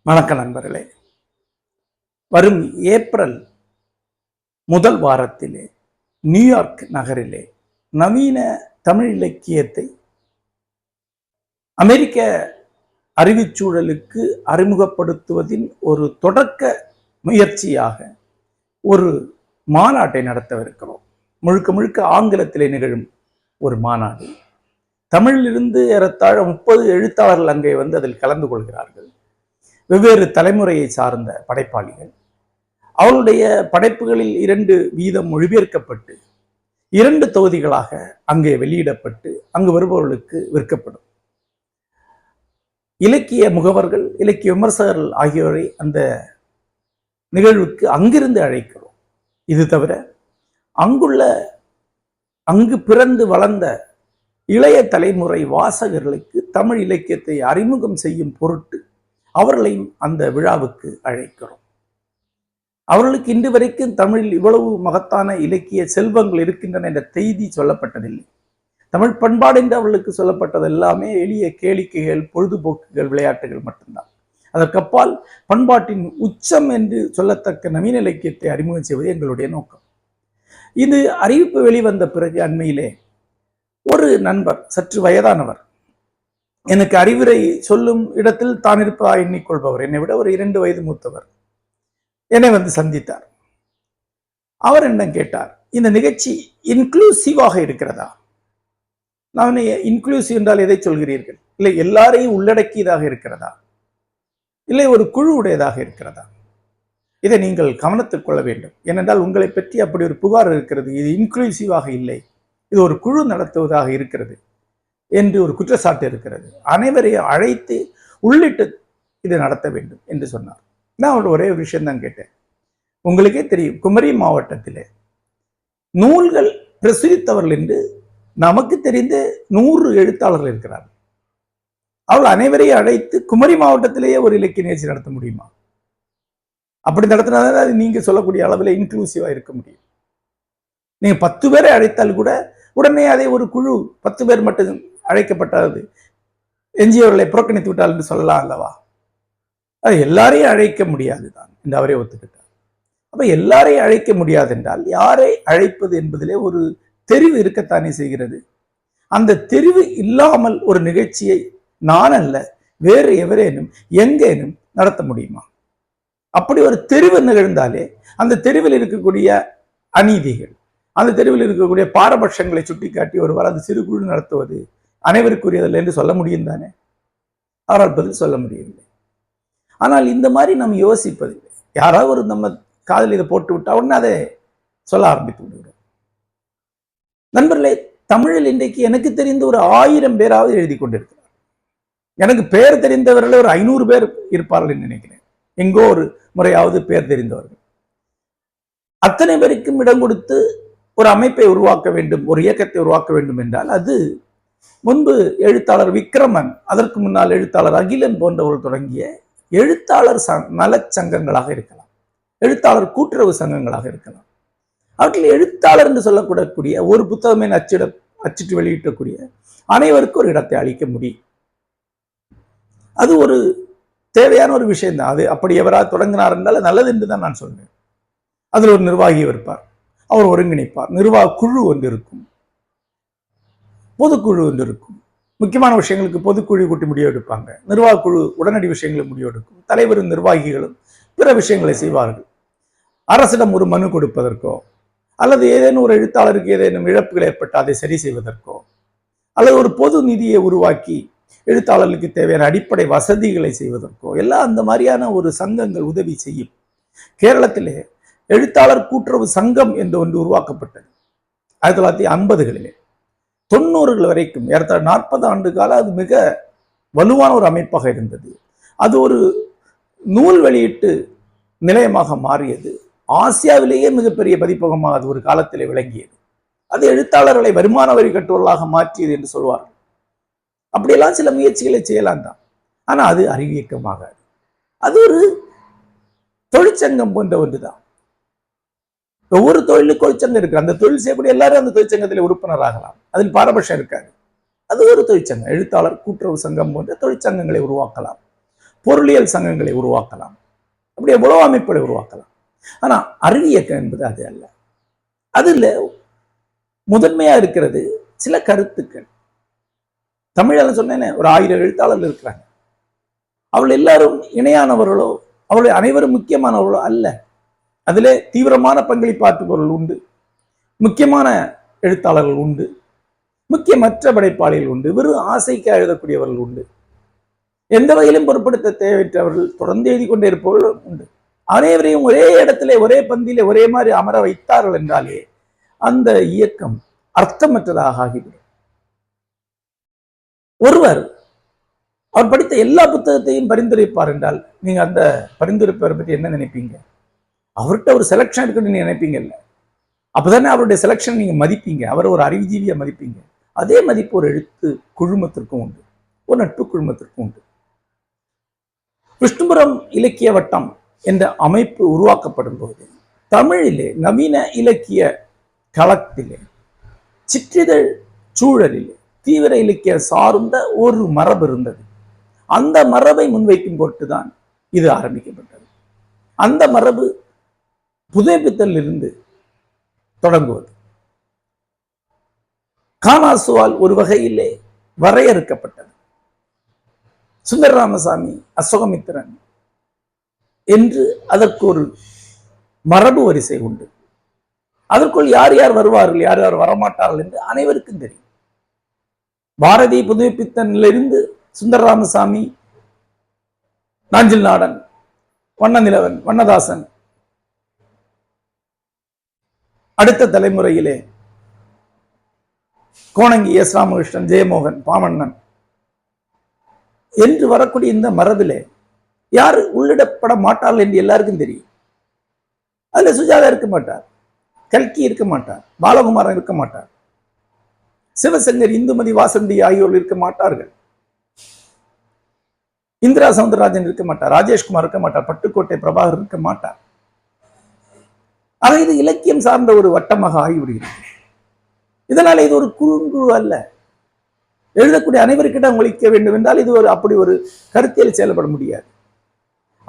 வணக்கம் நண்பர்களே. வரும் ஏப்ரல் முதல் வாரத்திலே நியூயார்க் நகரிலே நவீன தமிழ் இலக்கியத்தை அமெரிக்க அறிவுச்சூழலுக்கு அறிமுகப்படுத்துவதின் ஒரு தொடக்க முயற்சியாக ஒரு மாநாட்டை நடத்தவிருக்கிறோம். முழுக்க முழுக்க ஆங்கிலத்திலே நிகழும் ஒரு மாநாடு. தமிழிலிருந்து ஏறத்தாழ 30 எழுத்தாளர்கள் அங்கே வந்து அதில் கலந்து கொள்கிறார்கள். வெவ்வேறு தலைமுறையை சார்ந்த படைப்பாளிகள். அவருடைய படைப்புகளில் 2 வீதம் மொழிபெயர்க்கப்பட்டு 2 தொகுதிகளாக அங்கே வெளியிடப்பட்டு அங்கு வருபவர்களுக்கு விற்கப்படும். இலக்கிய முகவர்கள், இலக்கிய விமர்சகர்கள் ஆகியோரை அந்த நிகழ்வுக்கு அங்கிருந்து அழைக்கிறோம். இது தவிர அங்கு பிறந்து வளர்ந்த இளைய தலைமுறை வாசகர்களுக்கு தமிழ் இலக்கியத்தை அறிமுகம் செய்யும் பொருட்டு அவர்களையும் அந்த விழாவுக்கு அழைக்கிறோம். அவர்களுக்கு இன்று வரைக்கும் தமிழில் இவ்வளவு மகத்தான இலக்கிய செல்வங்கள் இருக்கின்றன என்ற செய்தி சொல்லப்பட்டதில்லை. தமிழ் பண்பாடு என்று அவர்களுக்கு சொல்லப்பட்டது எல்லாமே எளிய கேளிக்கைகள், பொழுதுபோக்குகள், விளையாட்டுகள் மட்டும்தான். அதற்கப்பால் பண்பாட்டின் உச்சம் என்று சொல்லத்தக்க நவீன இலக்கியத்தை அறிமுகம் செய்வது எங்களுடைய நோக்கம். இது அறிவிப்பு வெளிவந்த பிறகு அண்மையிலே ஒரு நண்பர், சற்று வயதானவர், எனக்கு அறிவுரை சொல்லும் இடத்தில் தான் இருப்பதாக எண்ணிக்கொள்பவர், என்னை விட ஒரு 2 வயது மூத்தவர், என்னை வந்து சந்தித்தார். அவர் என்ன கேட்டார், இந்த நிகழ்ச்சி இன்க்ளூசிவாக இருக்கிறதா? நான் இன்க்ளூசிவ் என்றால் எதை சொல்கிறீர்கள்? இல்லை எல்லாரையும் உள்ளடக்கியதாக இருக்கிறதா? இல்லை ஒரு குழு உடையதாக இருக்கிறதா? இதை நீங்கள் கவனத்தில் கொள்ள வேண்டும். ஏனென்றால் உங்களை பற்றி அப்படி ஒரு புகார் இருக்கிறது, இது இன்க்ளூசிவாக இல்லை, இது ஒரு குழு நடத்துவதாக இருக்கிறது என்று ஒரு குற்றச்சாட்டு இருக்கிறது. அனைவரையும் அழைத்து உள்ளிட்டு இதை நடத்த வேண்டும் என்று சொன்னார். நான் அவரோட ஒரே ஒரு விஷயம்தான் கேட்டேன். உங்களுக்கே தெரியும், குமரி மாவட்டத்திலே நூல்கள் பிரசுரித்தவர்கள் என்று நமக்கு தெரிந்த 100 எழுத்தாளர்கள் இருக்கிறார்கள். அவர்கள் அனைவரையும் அழைத்து குமரி மாவட்டத்திலேயே ஒரு இலக்கிய நிகழ்ச்சி நடத்த முடியுமா? அப்படி நடத்தினாதான் அது நீங்க சொல்லக்கூடிய அளவில் இன்க்ளூசிவா இருக்க முடியும். நீங்க 10 பேரை அழைத்தால் கூட உடனே அதை ஒரு குழு 10 பேர் மட்டும் அழைக்கப்பட்டது, எஞ்சியவர்களை புறக்கணித்து விட்டால் என்று சொல்லலாம் அல்லவா? அது எல்லாரையும் அழைக்க முடியாதுதான் என்று அவரே ஒத்துக்கிட்டார். அப்ப எல்லாரையும் அழைக்க முடியாது என்றால் யாரை அழைப்பது என்பதிலே ஒரு தெரிவு இருக்கத்தானே செய்கிறது. அந்த தெரிவு இல்லாமல் ஒரு நிகழ்ச்சியை நான் அல்ல வேறு எவரேனும் எங்கேனும் நடத்த முடியுமா? அப்படி ஒரு தெரிவு நிகழ்ந்தாலே அந்த தெருவில் இருக்கக்கூடிய அநீதிகள், அந்த தெருவில் இருக்கக்கூடிய பாரபட்சங்களை சுட்டிக்காட்டி ஒரு வலது சிறு குழு நடத்துவது அனைவருக்குரியதில்லை என்று சொல்ல முடியும் தானே? அவரால் பதில் சொல்ல முடியவில்லை. ஆனால் இந்த மாதிரி நம்ம யோசிப்பதில்லை. யாராவது ஒரு நம்ம காதில் இதை போட்டு விட்டா உடனே அதை சொல்ல ஆரம்பித்து விடுகிறோம். நண்பர்களே, தமிழில் இன்றைக்கு எனக்கு தெரிந்த ஒரு 1000 பேராவது எழுதி கொண்டிருக்கிறார். எனக்கு பெயர் தெரிந்தவர்கள் ஒரு 500 பேர் இருப்பார்கள் என்று நினைக்கிறேன். எங்கோ ஒரு முறையாவது பெயர் தெரிந்தவர்கள். அத்தனை பேருக்கும் இடம் கொடுத்து ஒரு அமைப்பை உருவாக்க வேண்டும், ஒரு இயக்கத்தை உருவாக்க வேண்டும் என்றால் அது முன்பு எழுத்தாளர் விக்ரமன், அதற்கு முன்னால் எழுத்தாளர் அகிலன் போன்றவர்கள் தொடங்கிய எழுத்தாளர் நலச்சங்கங்களாக இருக்கலாம், எழுத்தாளர் கூட்டுறவு சங்கங்களாக இருக்கலாம். அவற்றில் எழுத்தாளர் என்று சொல்லக்கூடக்கூடிய ஒரு புத்தகமே அச்சிட்டு வெளியிட்டக்கூடிய அனைவருக்கும் ஒரு இடத்தை அளிக்க முடியும். அது ஒரு தேவையான ஒரு விஷயம்தான். அது அப்படி எவராது தொடங்கினார் என்றால் நல்லது என்று தான் நான் சொல்றேன். அதில் ஒரு நிர்வாகி இருப்பார், அவர் ஒருங்கிணைப்பார், நிர்வாக குழு ஒன்று இருக்கும், பொதுக்குழு ஒன்று இருக்கும். முக்கியமான விஷயங்களுக்கு பொதுக்குழு கூட்டி முடிவு எடுப்பாங்க, நிர்வாக குழு உடனடி விஷயங்களை முடிவெடுக்கும், தலைவரும் நிர்வாகிகளும் பிற விஷயங்களை செய்வார்கள். அரசிடம் ஒரு மனு கொடுப்பதற்கோ அல்லது ஏதேனும் ஒரு எழுத்தாளருக்கு ஏதேனும் இழப்புகள் ஏற்பட்டு அதை சரி செய்வதற்கோ அல்லது ஒரு பொது நிதியை உருவாக்கி எழுத்தாளர்களுக்கு தேவையான அடிப்படை வசதிகளை செய்வதற்கோ எல்லாம் அந்த மாதிரியான ஒரு சங்கங்கள் உதவி செய்யும். கேரளத்திலே எழுத்தாளர் கூட்டுறவு சங்கம் என்று ஒன்று உருவாக்கப்பட்டது 1950களிலே. 90கள் வரைக்கும் ஏறத்தாழ 40 ஆண்டு காலம் அது மிக வலுவான ஒரு அமைப்பாக இருந்தது. அது ஒரு நூல் வெளியீட்டு நிலையமாக மாறியது. ஆசியாவிலேயே மிகப்பெரிய பதிப்பகமாக அது ஒரு காலத்திலே விளங்கியது. அது எழுத்தாளர்களை வருமான வரி கட்டுவர்களாக மாற்றியது என்று சொல்வார்கள். அப்படியெல்லாம் சில முயற்சிகளை செய்யலாம் தான். ஆனா அது அறிவியக்கமாகாது. அது ஒரு தொழிற்சங்கம் போன்ற ஒன்றுதான். ஒவ்வொரு தொழிலுக்கு தொழிற்சங்கம் இருக்கு. அந்த தொழில் செய்யக்கூடிய எல்லாரும் அந்த தொழிற்சங்கத்தில் உறுப்பினர் ஆகலாம். அதில் பாரபட்சம் இருக்காது. அது ஒரு தொழிற்சங்கம். எழுத்தாளர் கூட்டுறவு சங்கம் போன்ற தொழிற்சங்கங்களை உருவாக்கலாம், பொருளியல் சங்கங்களை உருவாக்கலாம், அப்படி எவ்வளவு அமைப்புகளை உருவாக்கலாம். ஆனா அறிவியக்கம் என்பது அது அல்ல. அதுல முதன்மையா இருக்கிறது சில கருத்துக்கள். தமிழ் சொன்னேன்னு ஒரு 1000 எழுத்தாளர்கள் இருக்கிறாங்க. அவள் எல்லாரும் இணையானவர்களோ, அவள் அனைவரும் முக்கியமானவர்களோ அல்ல. அதிலே தீவிரமான பங்களிப்பாற்றுபவர்கள் உண்டு, முக்கியமான எழுத்தாளர்கள் உண்டு, முக்கியமற்ற படைப்பாளிகள் உண்டு, வெறும் ஆசைக்கு எழுதக்கூடியவர்கள் உண்டு, எந்த வகையிலும் பொருட்படுத்த தேவையற்றவர்கள் தொடர்ந்து எழுதி கொண்டே இருப்பவர்கள் உண்டு. அனைவரையும் ஒரே இடத்திலே ஒரே பந்தியிலே ஒரே மாதிரி அமர வைத்தார்கள் என்றாலே அந்த இயக்கம் அர்த்தமற்றதாக ஆகிவிடும். ஒருவர் அவர் படித்த எல்லா புத்தகத்தையும் பரிந்துரைப்பார் என்றால் நீங்க அந்த பரிந்துரைப்பவரை பற்றி என்ன நினைப்பீங்க? அவர்கிட்ட ஒரு செலக்ஷன் இருக்குன்னு நீங்க நினைப்பீங்கல்ல. அப்பதானே அவருடைய செலக்ஷன் நீங்க மதிப்பீங்க, அவர் ஒரு அறிவுஜீவியை மதிப்பீங்க. அதே மதிப்பு ஒரு எழுத்து குழுமத்திற்கும் உண்டு, ஒரு நட்பு குழுமத்திற்கும் உண்டு. விஷ்ணுபுரம் இலக்கிய வட்டம் என்ற அமைப்பு உருவாக்கப்படும் போது தமிழிலே நவீன இலக்கிய களத்திலே சிற்றிதழ் சூழலிலே தீவிர இலக்கிய சார்ந்த ஒரு மரபு இருந்தது. அந்த மரபை முன்வைக்கும் பொருட்டுதான் இது ஆரம்பிக்கப்பட்டது. அந்த மரபு புதைப்பித்தல் இருந்து தொடங்குவது. காணாசுவால் ஒரு வகையிலே வரையறுக்கப்பட்டது. சுந்தர ராமசாமி, அசோகமித்திரன் என்று அதற்கு ஒரு மரபு வரிசை உண்டு. அதற்குள் யார் யார் வருவார்கள், யார் யார் வரமாட்டார்கள் என்று அனைவருக்கும் தெரியும். பாரதி புதுப்பித்தனிலிருந்து சுந்தர ராமசாமி, நாஞ்சில் நாடன், வண்ணநிலவன், வண்ணதாசன், அடுத்த தலைமுறையிலே கோணங்கி, எஸ் ராமகிருஷ்ணன், ஜெயமோகன், பாமண்ணன் என்று வரக்கூடிய இந்த மரபிலே யார் உள்ளிடப்பட மாட்டார்கள் என்று எல்லாருக்கும் தெரியும். அதுல சுஜாதா இருக்க மாட்டார், கல்கி இருக்க மாட்டார், பாலகுமாரன் இருக்க மாட்டார், சிவசங்கர், இந்துமதி வாசந்தி ஆகியோர்கள் இருக்க மாட்டார்கள், இந்திரா சவுந்தரராஜன் இருக்க மாட்டார், ராஜேஷ்குமார் இருக்க மாட்டார், பட்டுக்கோட்டை பிரபாகர் இருக்க மாட்டார். ஆக இது இலக்கியம் சார்ந்த ஒரு வட்டமாக ஆகிவிடுகிறது. இதனால இது ஒரு குறுங்குழு அல்ல. எழுதக்கூடிய அனைவருக்கிட்ட ஒழிக்க வேண்டும் என்றால் இது ஒரு அப்படி ஒரு கருத்தியல் செயல்பட முடியாது.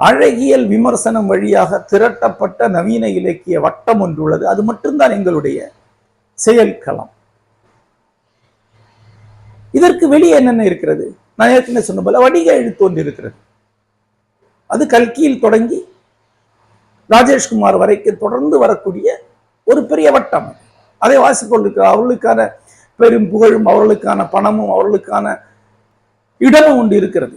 அழகியல் விமர்சனம் வழியாக திரட்டப்பட்ட நவீன இலக்கிய வட்டம் ஒன்று உள்ளது. அது மட்டும்தான் எங்களுடைய செயல்களம். இதற்கு வெளியே என்னென்ன இருக்கிறது? நான் ஏற்கனவே சொன்ன போல வணிக எழுத்து ஒன்று இருக்கிறது. அது கல்கியில் தொடங்கி ராஜேஷ்குமார் வரைக்கும் தொடர்ந்து வரக்கூடிய ஒரு பெரிய வட்டம். அதை வாசிக்கொண்டிருக்கிற அவர்களுக்கான பெரும் புகழும், அவர்களுக்கான பணமும், அவர்களுக்கான இடமும் ஒன்று இருக்கிறது.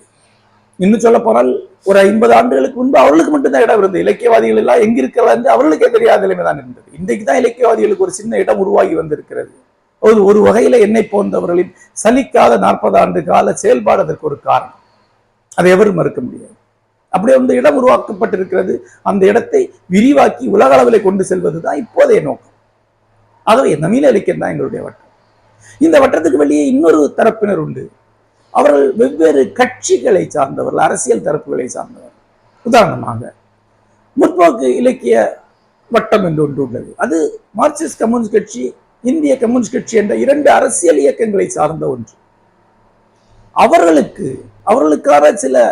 இன்னும் சொல்ல போனால் ஒரு 50 ஆண்டுகளுக்கு முன்பு அவர்களுக்கு மட்டும்தான் இடம் இருந்தது. இலக்கியவாதிகள் எல்லாம் எங்க இருக்கிறார் என்று அவர்களுக்கே தெரியாத நிலைமை தான் இருந்தது. இன்றைக்கு தான் இலக்கியவாதிகளுக்கு ஒரு சின்ன இடம் உருவாகி வந்திருக்கிறது. ஒரு வகையில என்னை போன்றவர்களின் சலிக்காத 40 ஆண்டு கால செயல்பாடு அதற்கு ஒரு காரணம். அதை எவரும் மறுக்க முடியாது. அப்படி வந்து இடம் உருவாக்கப்பட்டிருக்கிறது. அந்த இடத்தை விரிவாக்கி உலக அளவில் கொண்டு செல்வதுதான் இப்போதைய நோக்கம். ஆகவே நவீன இலக்கியம் தான் எங்களுடைய வட்டம். இந்த வட்டத்துக்கு வெளியே இன்னொரு தரப்பினர் உண்டு. அவர்கள் வெவ்வேறு கட்சிகளை சார்ந்தவர்கள், அரசியல் தரப்புகளை சார்ந்தவர். உதாரணமாக முற்போக்கு இலக்கிய வட்டம் என்று ஒன்று உள்ளது. அது மார்க்சிஸ்ட் கம்யூனிஸ்ட் கட்சி, இந்திய கம்யூனிஸ்ட் கட்சி என்ற 2 அரசியல் இயக்கங்களை சார்ந்த ஒன்று. அவர்களுக்கான சில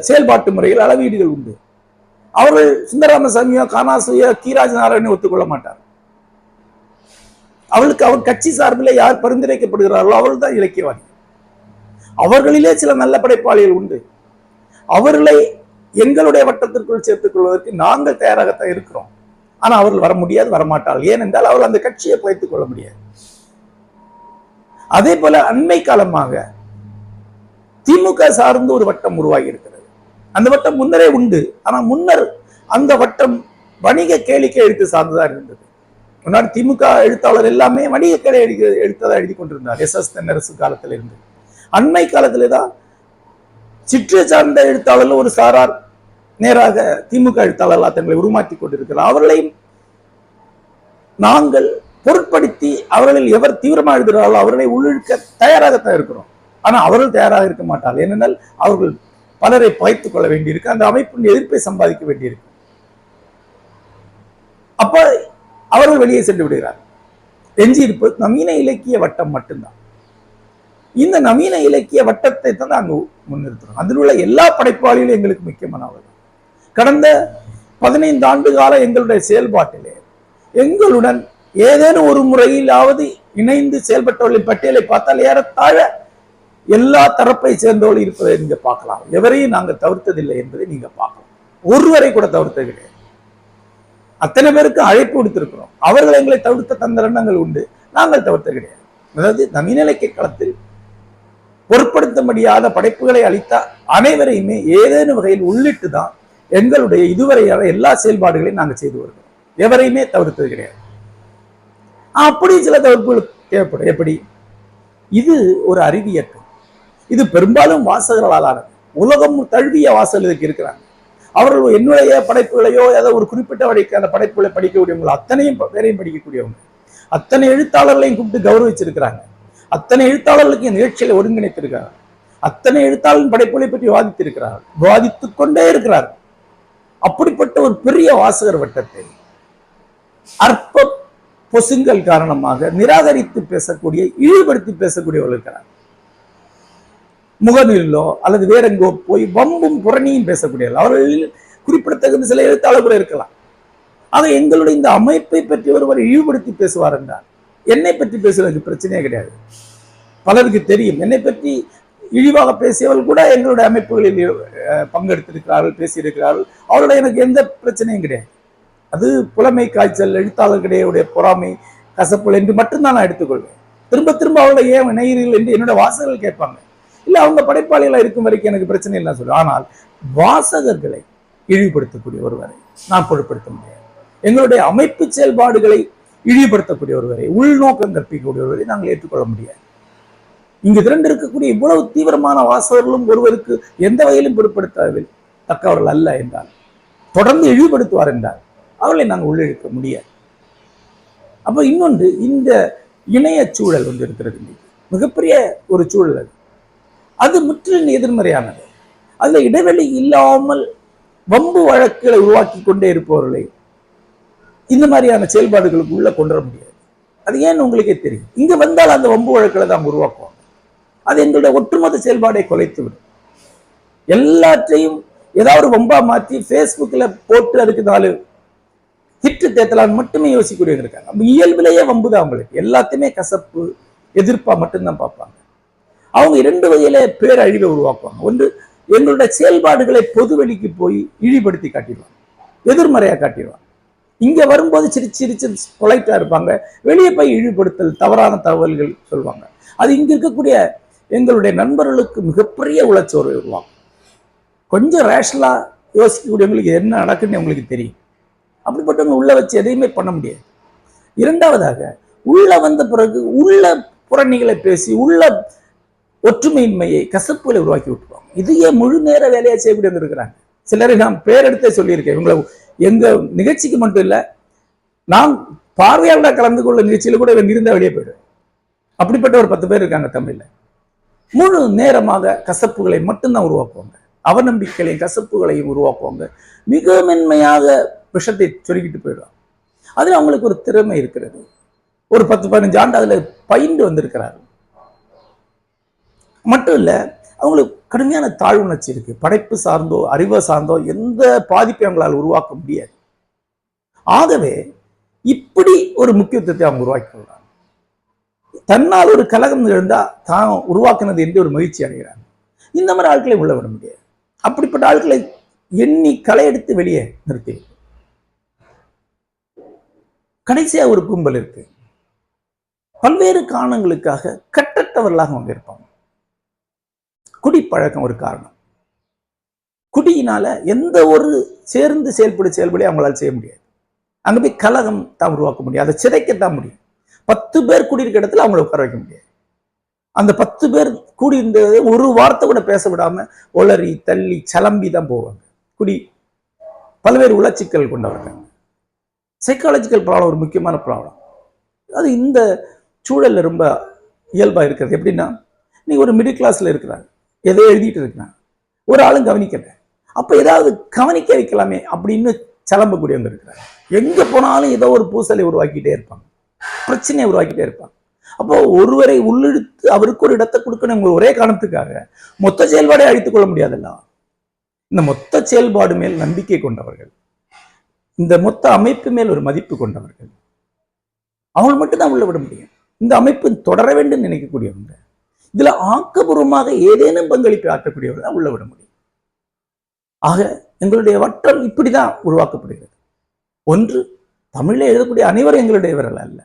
செயல்பாட்டு முறைகள், அளவீடுகள் உண்டு. அவர்கள் சுந்தரராமசாமியோ, காணாசுயோ, கீராஜ் நாராயணோ ஒத்துக்கொள்ள மாட்டார். அவளுக்கு அவர் கட்சி சார்பில் யார் பரிந்துரைக்கப்படுகிறார்களோ அவர்கள் தான் இலக்கியவாதி. அவர்களிலே சில நல்ல படைப்பாளிகள் உண்டு. அவர்களை எங்களுடைய வட்டத்திற்குள் சேர்த்துக் கொள்வதற்கு நாங்கள் தயாராகத்தான் இருக்கிறோம். ஆனா அவர்கள் வர முடியாது, வரமாட்டார்கள். ஏனென்றால் அவர்கள் அந்த கட்சியை குறைத்துக் கொள்ள முடியாது. அதே போல அண்மை காலமாக திமுக சார்ந்து ஒரு வட்டம் உருவாகி இருக்கிறது. அந்த வட்டம் முன்னரே உண்டு. ஆனா முன்னர் அந்த வட்டம் வணிக கேளிக்கை எழுத்து சார்ந்துதான் இருந்தது. முன்னாடி திமுக எழுத்தாளர் எல்லாமே வணிக கேளை எழுத்ததான் எழுதி கொண்டிருந்தார். எஸ் தென்னரசு காலத்தில் இருந்து. அண்மை காலத்திலே தான் சிற்று சார்ந்த எழுத்தாளர்கள் ஒரு சாரார் நேராக திமுக எழுத்தாளர்கள் தங்களை உருமாற்றிக் கொண்டிருக்கிறார். அவர்களையும் நாங்கள் பொருட்படுத்தி அவர்களில் எவர் தீவிரமாக எழுதுகிறார்களோ அவர்களை உள்ளிழுக்க தயாராகத்தான் இருக்கிறோம். ஆனா அவர்கள் தயாராக இருக்க மாட்டார்கள். ஏனென்றால் அவர்கள் பலரை பகைத்துக் கொள்ள வேண்டியிருக்கு. அந்த அமைப்பின் எதிர்ப்பை சம்பாதிக்க வேண்டியிருக்கு. அப்ப அவர்கள் வெளியே சென்று விடுகிறார். எஞ்சி இருப்பது நவீன இலக்கிய வட்டம் மட்டும்தான். இந்த நவீன இலக்கிய வட்டத்தை தான் நாங்கள் முன்னிறுத்துறோம். அதில் உள்ள எல்லா படைப்பாளிகளும் எங்களுக்கு முக்கியமானவர்கள். கடந்த 15 ஆண்டு கால எங்களுடைய செயல்பாட்டிலே எங்களுடன் ஏதேனும் ஒரு முறையிலாவது இணைந்து செயல்பட்டவர்களின் பட்டியலை பார்த்தால் ஏறத்தாழ எல்லா தரப்பை சேர்ந்தவர்கள் இருப்பதை நீங்க பார்க்கலாம். எவரையும் நாங்கள் தவிர்த்ததில்லை என்பதை நீங்க பார்க்கலாம். ஒருவரை கூட தவிர்த்தது கிடையாது. அத்தனை பேருக்கு அழைப்பு கொடுத்திருக்கிறோம். அவர்கள் எங்களை தவிர்த்த தந்திரங்கள் உண்டு, நாங்கள் தவிர்த்த கிடையாது. அதாவது நவீன இலக்கிய களத்தில் பொருட்படுத்த முடியாத படைப்புகளை அளித்த அனைவரையுமே ஏதேனும் வகையில் உள்ளிட்டு தான் எங்களுடைய இதுவரையான எல்லா செயல்பாடுகளையும் நாங்கள் செய்து வருகிறோம். எவரையுமே தவிர்த்தது கிடையாது. அப்படி சில தவிர்ப்புகள் தேவைப்படும். எப்படி? இது ஒரு அறிவியக்கம். இது பெரும்பாலும் வாசகர்களால் ஆனது. உலகம் தழுவிய வாசகர்கள் இதுக்கு இருக்கிறாங்க. அவர்கள் என்னுடைய படைப்புகளையோ ஏதோ ஒரு குறிப்பிட்ட வழிக்கு அந்த படைப்புகளை படிக்கக்கூடியவங்க அத்தனையும் பேரையும் படிக்கக்கூடியவங்க, அத்தனை எழுத்தாளர்களையும் கூப்பிட்டு கௌரவிச்சிருக்கிறாங்க. அத்தனை எழுத்தாளர்களுக்கு இந்த நிகழ்ச்சிகளை ஒருங்கிணைத்திருக்கிறார்கள். அத்தனை எழுத்தாளர்களின் படைப்புகளை பற்றி விவாதித்திருக்கிறார்கள், விவாதித்துக் கொண்டே இருக்கிறார்கள். அப்படிப்பட்ட ஒரு பெரிய வாசகர் வட்டத்தை அற்ப பொசுங்கள் காரணமாக நிராகரித்து பேசக்கூடிய, இழிவுபடுத்தி பேசக்கூடியவர்கள் இருக்கிறார். முகநூலோ அல்லது வேற எங்கோ போய் வம்பும் புறணியும் பேசக்கூடியவர்கள். அவர்களில் குறிப்பிடத்தகுந்த சில எழுத்தாளர் கூட இருக்கலாம். ஆக எங்களுடைய இந்த அமைப்பை பற்றி ஒருவர் இழிவுபடுத்தி பேசுவார் என்றால் என்னை பற்றி பேசுவதற்கு பிரச்சனையே கிடையாது. பலருக்கு தெரியும். என்னை பற்றி இழிவாக பேசியவர்கள் கூட எங்களுடைய அமைப்புகளில் பங்கெடுத்திருக்கிறார்கள், பேசியிருக்கிறார்கள். அவருடைய எனக்கு எந்த பிரச்சனையும் கிடையாது. அது புலமை காய்ச்சல், எழுத்தாளர்களுடைய பொறாமை, கசப்புகள் என்று மட்டும்தான் நான் எடுத்துக்கொள்வேன். திரும்ப திரும்ப அவர்களை ஏன் இணைகிறீர்கள் என்று என்னோட வாசகர்கள் கேட்பாங்க. இல்லை, அவங்க படைப்பாளிகளாக இருக்கும் வரைக்கும் எனக்கு பிரச்சனை இல்லை சொல்லுவேன். ஆனால் வாசகர்களை இழிவுபடுத்தக்கூடிய ஒருவரை நான் பொருட்படுத்த முடியாது. எங்களுடைய அமைப்பு செயல்பாடுகளை இழிவுபடுத்தக்கூடிய ஒருவரை, உள்நோக்கம் கற்பிக்கக்கூடிய ஒருவரை நாங்கள் ஏற்றுக்கொள்ள முடியாது. இங்கு திரண்டு இருக்கக்கூடிய இவ்வளவு தீவிரமான வாசகர்களும் ஒருவருக்கு எந்த வகையிலும் பொருட்படுத்த தக்கவர்கள் அல்ல என்றால், தொடர்ந்து இழிவுபடுத்துவார் என்றால் அவர்களை நாங்கள் உள்ளிழுக்க முடியாது. அப்ப இன்னொன்று, இந்த இணைய சூழல் ஒன்று இருக்கிறது. மிகப்பெரிய ஒரு சூழல் அது. அது முற்றிலும் எதிர்மறையானது. அதுல இடைவெளி இல்லாமல் வம்பு வழக்குகளை உருவாக்கி கொண்டே இருப்பவர்களை இந்த மாதிரியான செயல்பாடுகளுக்கு உள்ள கொண்டு வர முடியாது. அது ஏன்னு உங்களுக்கே தெரியும். இங்க வந்தால் அந்த வம்பு வழக்குகளை தான் உருவாக்குவாங்க. அது எங்களுடைய ஒட்டுமொத்த செயல்பாடை குலைத்து விடும். எல்லாற்றையும் ஏதாவது வம்பா மாற்றி ஃபேஸ்புக்கில் போட்டு அதுக்கு 4 ஹிட்டு தேத்தலான்னு மட்டுமே யோசிக்கக்கூடியவங்க இருக்காங்க. இயல்பிலேயே வம்புதான் அவங்களுக்கு. எல்லாத்தையுமே கசப்பு, எதிர்ப்பா மட்டும்தான் பார்ப்பாங்க. அவங்க 2 வகையில பேரழிவை உருவாக்குவாங்க. ஒன்று, எங்களுடைய செயல்பாடுகளை பொதுவெளிக்கு போய் இழிவுபடுத்தி காட்டிடுவாங்க, எதிர்மறையா காட்டிடுவாங்க. இங்க வரும்போது சிரிச்சு சிரிச்சு பொலைட்டா இருப்பாங்க, வெளியே போய் இழிவுபடுத்தல், தவறான தகவல்கள் சொல்லுவாங்க. அது இங்க இருக்கக்கூடிய எங்களுடைய நண்பர்களுக்கு மிகப்பெரிய உளச்சோர்வை உருவாகும். கொஞ்சம் ரேஷனலா யோசிக்கக்கூடியவங்களுக்கு என்ன நடக்குன்னு உங்களுக்கு தெரியும். அப்படிப்பட்டவங்க உள்ள வச்சு எதையுமே பண்ண முடியாது. இரண்டாவதாக, உள்ள வந்த பிறகு உள்ள புறணிகளை பேசி உள்ள ஒற்றுமையின்மையை, கசப்புகளை உருவாக்கி விட்டுருவாங்க. இதையே முழு நேர வேலையா செய்யக்கூடிய இருக்கிறாங்க. சிலரை நான் பேரெடுத்தே சொல்லியிருக்கேன். இவங்களை எங்க நிகழ்ச்சிக்கு மட்டும் இல்லை, நான் பார்வையாளராக கலந்து கொள்ள நிகழ்ச்சியில கூட இவங்க இருந்தா வெளியே போயிடுவேன். அப்படிப்பட்ட ஒரு 10 பேர் இருக்காங்க தமிழ்ல. முழு நேரமாக கசப்புகளை மட்டும்தான் உருவாக்குவாங்க. அவநம்பிக்கைகளையும் கசப்புகளையும் உருவாக்குவாங்க. மிக மென்மையாக விஷத்தை சொருகிட்டு போயிடுவாங்க. அதுல அவங்களுக்கு ஒரு திறமை இருக்கிறது. ஒரு 10-15 ஆண்டு அதுல பயின்று வந்திருக்கிறாரு. மட்டும் இல்ல, அவங்களுக்கு கடுமையான தாழ்வுணர்ச்சி இருக்கு. படைப்பு சார்ந்தோ அறிவை சார்ந்தோ எந்த பாதிப்பை அவங்களால் உருவாக்க முடியாது. ஆகவே இப்படி ஒரு முக்கியத்துவத்தை அவங்க உருவாக்கி கொள்றாங்க. தன்னால் ஒரு கலகம் நிகழ்ந்தா தான் உருவாக்குனது என்று ஒரு மகிழ்ச்சி அடைகிறாங்க. இந்த மாதிரி ஆட்களை உள்ள விட முடியாது. அப்படிப்பட்ட ஆட்களை எண்ணி களை எடுத்து வெளியே நிறுத்தி. கடைசியா ஒரு கும்பல் இருக்கு. பல்வேறு காரணங்களுக்காக கட்டற்றவர்களாக அவங்க இருப்பாங்க. குடிப்பழக்கம் ஒரு காரணம். குடியினால எந்த ஒரு சேர்ந்து செயல்படி அவங்களால செய்ய முடியாது. அங்க போய் கலகம் தான் உருவாக்க முடியும், அதை சிதைக்கத்தான் முடியும். 10 பேர் கூடியிருக்க இடத்துல அவங்களை உட்கார வைக்க முடியாது. அந்த 10 பேர் கூடியிருந்தது ஒரு வார்த்தை கூட பேச விடாம ஒளறி தள்ளி சலம்பி தான் போவாங்க. குடி பல்வேறு உளச்சிக்கல் கொண்டவர்கள். சைக்காலஜிக்கல் ப்ராப்ளம் ஒரு முக்கியமான ப்ராப்ளம். அது இந்த சூழல்ல ரொம்ப இயல்பா இருக்கிறது. எப்படின்னா, நீ ஒரு மிடில் கிளாஸ்ல இருக்கிறாங்க, எதோ எழுதிட்டு இருக்கிறாங்க, ஒரு ஆளும் கவனிக்கல. அப்ப ஏதாவது கவனிக்க வைக்கலாமே அப்படின்னு சலம்பக்கூடியவங்க இருக்கிறாங்க. எங்க போனாலும் ஏதோ ஒரு பூசலை உருவாக்கிட்டே இருப்பாங்க, பிரச்சனையை உருவாக்கிட்டே இருப்பாங்க. அப்போ ஒருவரை உள்ளிழுத்து அவருக்கு ஒரு இடத்தை கொடுக்கணும் ஒரே காரணத்துக்காக மொத்த செயல்பாடை அழித்துக் கொள்ள முடியாதல்ல. இந்த மொத்த செயல்பாடு மேல் நம்பிக்கை கொண்டவர்கள், இந்த மொத்த அமைப்பு மேல் ஒரு மதிப்பு கொண்டவர்கள், அவங்க மட்டும்தான் உள்ள விட முடியும். இந்த அமைப்பு தொடர வேண்டும் நினைக்கக்கூடியவங்க, இதுல ஆக்கப்பூர்வமாக ஏதேனும் பங்களிப்பை ஆற்றக்கூடியவர்கள் தான் உள்ள விட முடியும். ஆக எங்களுடைய வட்டம் இப்படிதான் உருவாக்கப்படுகிறது. ஒன்று, தமிழில் எழுதக்கூடிய அனைவரும் எங்களுடையவர்கள் அல்ல,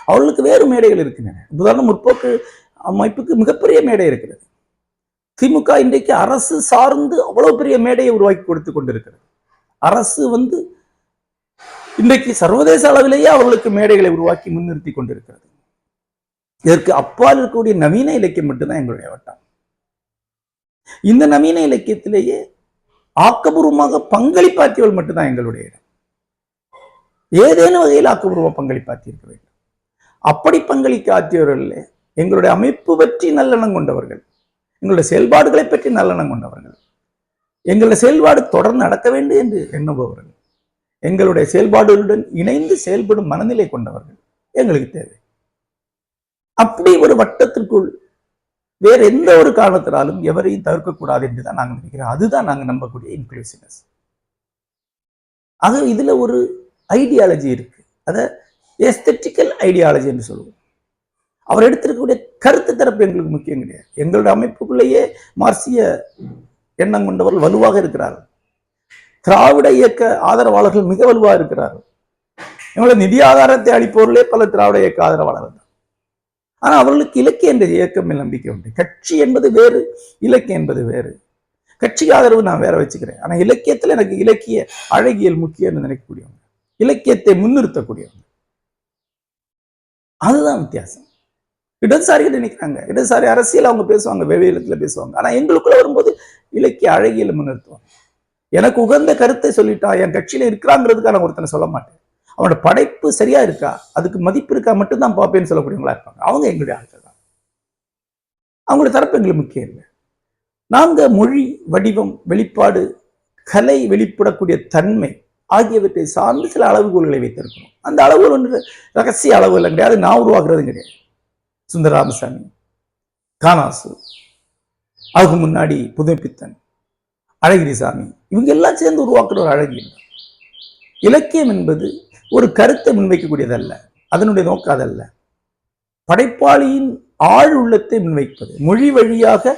அவர்களுக்கு வேறு மேடைகள் இருக்கின்றன. உதாரணம், முற்போக்கு அமைப்புக்கு மிகப்பெரிய மேடை இருக்கிறது. திமுக இன்றைக்கு அரசு சார்ந்து அவ்வளவு பெரிய மேடையை உருவாக்கி கொடுத்து கொண்டிருக்கிறது. அரசு இன்றைக்கு சர்வதேச அளவிலேயே அவர்களுக்கு மேடைகளை உருவாக்கி முன்னிறுத்தி கொண்டிருக்கிறது. இதற்கு அப்பால் இருக்கக்கூடிய நவீன இலக்கியம் மட்டும்தான் எங்களுடைய வட்டம். இந்த நவீன இலக்கியத்திலேயே ஆக்கப்பூர்வமாக பங்களிப்பாற்றியவர்கள் மட்டும்தான் எங்களுடைய இடம். ஏதேனும் வகையில் ஆக்கப்பூர்வமாக பங்களிப்பாற்றியிருக்க வேண்டும். அப்படி பங்களிக்க ஆற்றியவர்கள் எங்களுடைய அமைப்பு பற்றி நல்லெண்ணம் கொண்டவர்கள், எங்களுடைய செயல்பாடுகளை பற்றி நல்லெண்ணம் கொண்டவர்கள், எங்களுடைய செயல்பாடு தொடர்ந்து நடக்க வேண்டும் என்று எண்ணுபவர்கள், எங்களுடைய செயல்பாடுகளுடன் இணைந்து செயல்படும் மனநிலை கொண்டவர்கள் எங்களுக்கு தேவை. அப்படி ஒரு வட்டத்திற்குள் வேற எந்த ஒரு காரணத்தினாலும் எவரையும் தவிர்க்கக்கூடாது என்றுதான் நாங்கள் நினைக்கிறோம். அதுதான் நாங்கள் நம்பக்கூடிய இன்க்ளூசிவ்னஸ். ஆக இதுல ஒரு ஐடியாலஜி இருக்கு, அத எஸ்தெட்டிக்கல் ஐடியாலஜி என்று சொல்லுவோம். அவர் எடுத்திருக்கக்கூடிய கருத்து தரப்பு எங்களுக்கு முக்கியம் கிடையாது. எங்களுடைய அமைப்புக்குள்ளேயே மார்க்சிய எண்ணம் கொண்டவர்கள் வலுவாக இருக்கிறார்கள். திராவிட இயக்க ஆதரவாளர்கள் மிக வலுவாக இருக்கிறார்கள். எங்களுடைய நிதி ஆதாரத்தை அளிப்பவர்களே பல திராவிட இயக்க ஆதரவாளர்கள். ஆனா அவர்களுக்கு இலக்கியம் என்ற இயக்கம் நம்பிக்கை உண்டு. கட்சி என்பது வேறு, இலக்கியம் என்பது வேறு. கட்சி ஆதரவு நான் வேற வச்சுக்கிறேன். ஆனா இலக்கியத்தில் எனக்கு இலக்கிய அழகியல் முக்கியம் நினைக்கக்கூடியவங்க, இலக்கியத்தை முன்னிறுத்தக்கூடியவங்க. அதுதான் வித்தியாசம். இடதுசாரிகள் நினைக்கிறாங்க, இடதுசாரி அரசியல் அவங்க பேசுவாங்க, வெளியிலத்துல பேசுவாங்க. ஆனா எங்களுக்குள்ள வரும்போது இலக்கிய அழகியல் முன்னிறுத்துவாங்க. எனக்கு உகந்த கருத்தை சொல்லிட்டா என் கட்சியில இருக்கிறாங்கிறதுக்காக நான் ஒருத்தனை சொல்ல மாட்டேன். அவனோட படைப்பு சரியா இருக்கா, அதுக்கு மதிப்பு இருக்கா மட்டும்தான் பார்ப்பேன்னு சொல்லக்கூடியவங்களா இருப்பாங்க. அவங்க எங்களுடைய ஆட்கள் தான். அவங்களுடைய தரப்பு எங்களுக்கு முக்கியம் இல்லை. நாங்க மொழி, வடிவம், வெளிப்பாடு, கலை வெளிப்படக்கூடிய தன்மை ஆகியவற்றை சார்ந்து சில அளவுகோல்களை வைத்திருக்கணும். அந்த அளவுகள் ஒன்று ரகசிய அளவுகள் கிடையாது, நான் உருவாக்குறது கிடையாது. சுந்தர ராமசாமி, கானாசு, அதுக்கு முன்னாடி புதுப்பித்தன், அழகிரிசாமி, இவங்க எல்லாம் சேர்ந்து உருவாக்குற ஒரு அழகியல். இலக்கியம் என்பது ஒரு கருத்தை முன்வைக்கக்கூடியதல்ல, அதனுடைய நோக்கம் அதல்ல. படைப்பாளியின் ஆழ் உள்ளத்தை முன்வைப்பது, மொழி வழியாக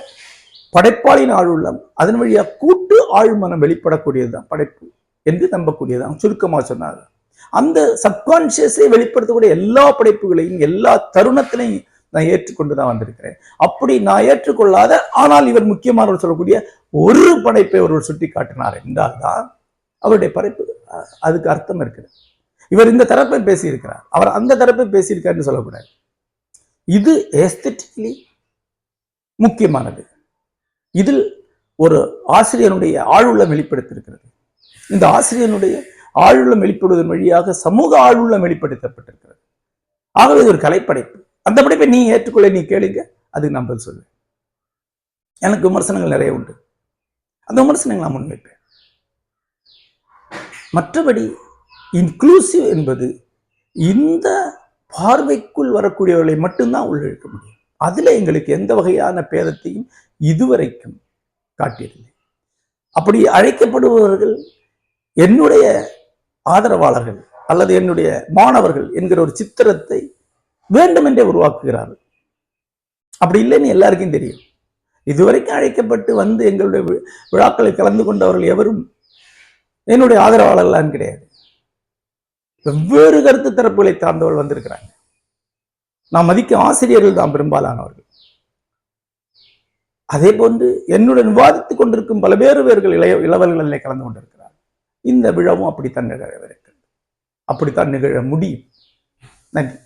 படைப்பாளியின் ஆழ் உள்ளம், அதன் வழியாக கூட்டு ஆழ்மனம் வெளிப்படக்கூடியதுதான் படைப்பு என்று நம்பக்கூடியதான். சுருக்கமாக சொன்னாங்க, அந்த சப்கான்சியஸை வெளிப்படுத்தக்கூடிய எல்லா படைப்புகளையும் எல்லா தருணத்திலையும் நான் ஏற்றுக்கொண்டுதான் வந்திருக்கிறேன். அப்படி நான் ஏற்றுக்கொள்ளாத ஆனால் இவர் முக்கியமானவர் சொல்லக்கூடிய ஒரு படைப்பை ஒருவர் சுட்டி காட்டினார் என்றால் தான் அவருடைய படைப்பு அதுக்கு அர்த்தம் இருக்குது. இவர் இந்த தரப்பை பேசியிருக்கிறார், அவர் அந்த தரப்பை பேசியிருக்காருன்னு சொல்லக்கூடாது. இது எஸ்தெட்டிக்கலி முக்கியமானது. இதில் ஒரு ஆசிரியனுடைய ஆழ்வுள்ளம் வெளிப்படுத்தியிருக்கிறது. இந்த ஆசிரியனுடைய ஆழ்வுள்ளம் வெளிப்படுவதன் வழியாக சமூக ஆழ்வுள்ளம் வெளிப்படுத்தப்பட்டிருக்கிறது. ஆகவே இது ஒரு கலைப்படைப்பு. அந்த படைப்பை நீ ஏற்றுக்கொள்ள, நீ கேளுங்க, அதுக்கு நான் பதில் சொல்லுவேன். எனக்கு விமர்சனங்கள் நிறைய உண்டு, அந்த விமர்சனங்கள் நான் முன்வைப்பேன். மற்றபடி இன்க்ளூசிவ் என்பது இந்த பார்வைக்குள் வரக்கூடியவர்களை மட்டும்தான் உள்ளிழுக்க முடியும். அதுல எங்களுக்கு எந்த வகையான பேதத்தையும் இதுவரைக்கும் காட்டியதில்லை. அப்படி அழைக்கப்படுபவர்கள் என்னுடைய ஆதரவாளர்கள் அல்லது என்னுடைய மாணவர்கள் என்கிற ஒரு சித்திரத்தை வேண்டுமென்றே உருவாக்குகிறார்கள். அப்படி இல்லைன்னு எல்லாருக்கும் தெரியும். இதுவரைக்கும் அழைக்கப்பட்டு வந்து எங்களுடைய விழாக்களில் கலந்து கொண்டவர்கள் எவரும் என்னுடைய ஆதரவாளர்களான் கிடையாது. வெவ்வேறு கருத்து தரப்புகளை சார்ந்தவர்கள் வந்திருக்கிறாங்க. நான் மதிக்கும் ஆசிரியர்கள் தான் பெரும்பாலானவர்கள். அதே போன்று என்னுடன் விவாதித்துக் கொண்டிருக்கும் பல பேர்கள் இளவல்களில் கலந்து கொண்டிருக்கிறார். இந்த விழாவும் அப்படித்தான் நிகழவிருக்கிறது, அப்படித்தான் நிகழ முடியும். நன்றி.